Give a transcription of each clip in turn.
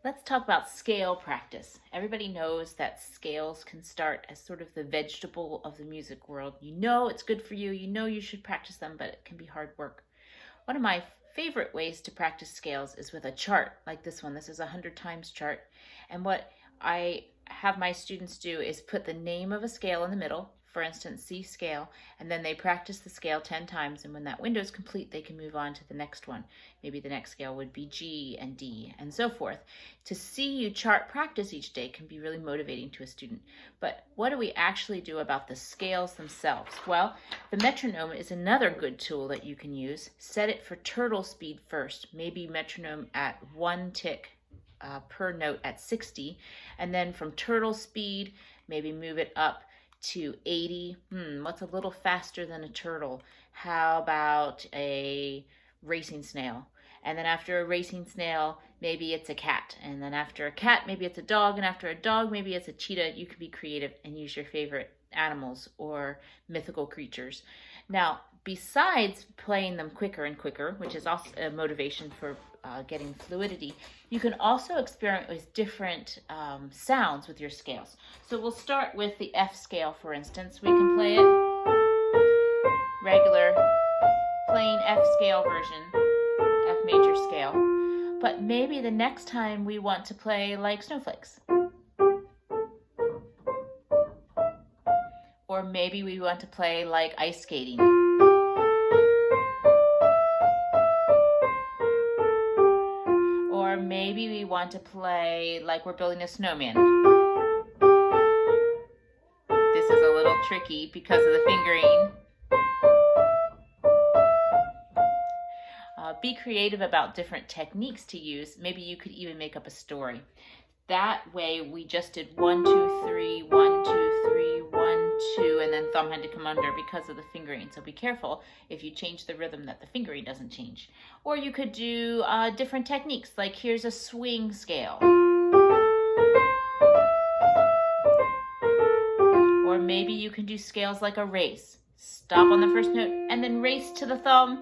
Let's talk about scale practice. Everybody knows that scales can start as sort of the vegetable of the music world. You know it's good for you, you know you should practice them, but it can be hard work. One of my favorite ways to practice scales is with a chart like this one. This is a 100 times chart. And what I have my students do is put the name of a scale in the middle, for instance, C scale, and then they practice the scale 10 times. And when that window is complete, they can move on to the next one. Maybe the next scale would be G and D and so forth. To see you chart practice each day can be really motivating to a student. But what do we actually do about the scales themselves? Well, the metronome is another good tool that you can use. Set it for turtle speed first, maybe metronome at 1 tick per note at 60, and then from turtle speed, maybe move it up to 80. What's a little faster than a turtle? How about a racing snail? And then after a racing snail, maybe it's a cat. And then after a cat, maybe it's a dog. And after a dog, maybe it's a cheetah. You can be creative and use your favorite animals or mythical creatures. Now, besides playing them quicker and quicker, which is also a motivation for getting fluidity, you can also experiment with different sounds with your scales. So we'll start with the F scale, for instance. We can play it regular, plain F scale version, F major scale. But maybe the next time we want to play like snowflakes. Or maybe we want to play like ice skating. Or maybe we want to play like we're building a snowman. This is a little tricky because of the fingering. Be creative about different techniques to use. Maybe you could even make up a story. That way we just did 1, 2, 3, 1, 2, 3, 1, 2, and then thumb had to come under because of the fingering. So be careful if you change the rhythm that the fingering doesn't change. Or you could do different techniques, like here's a swing scale. Or maybe you can do scales like a race. Stop on the first note and then race to the thumb,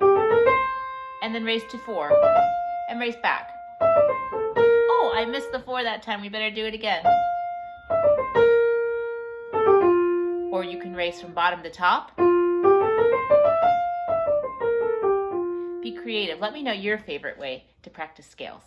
and then race to 4, and race back. Oh, I missed the 4 that time. We better do it again. Or you can race from bottom to top. Be creative. Let me know your favorite way to practice scales.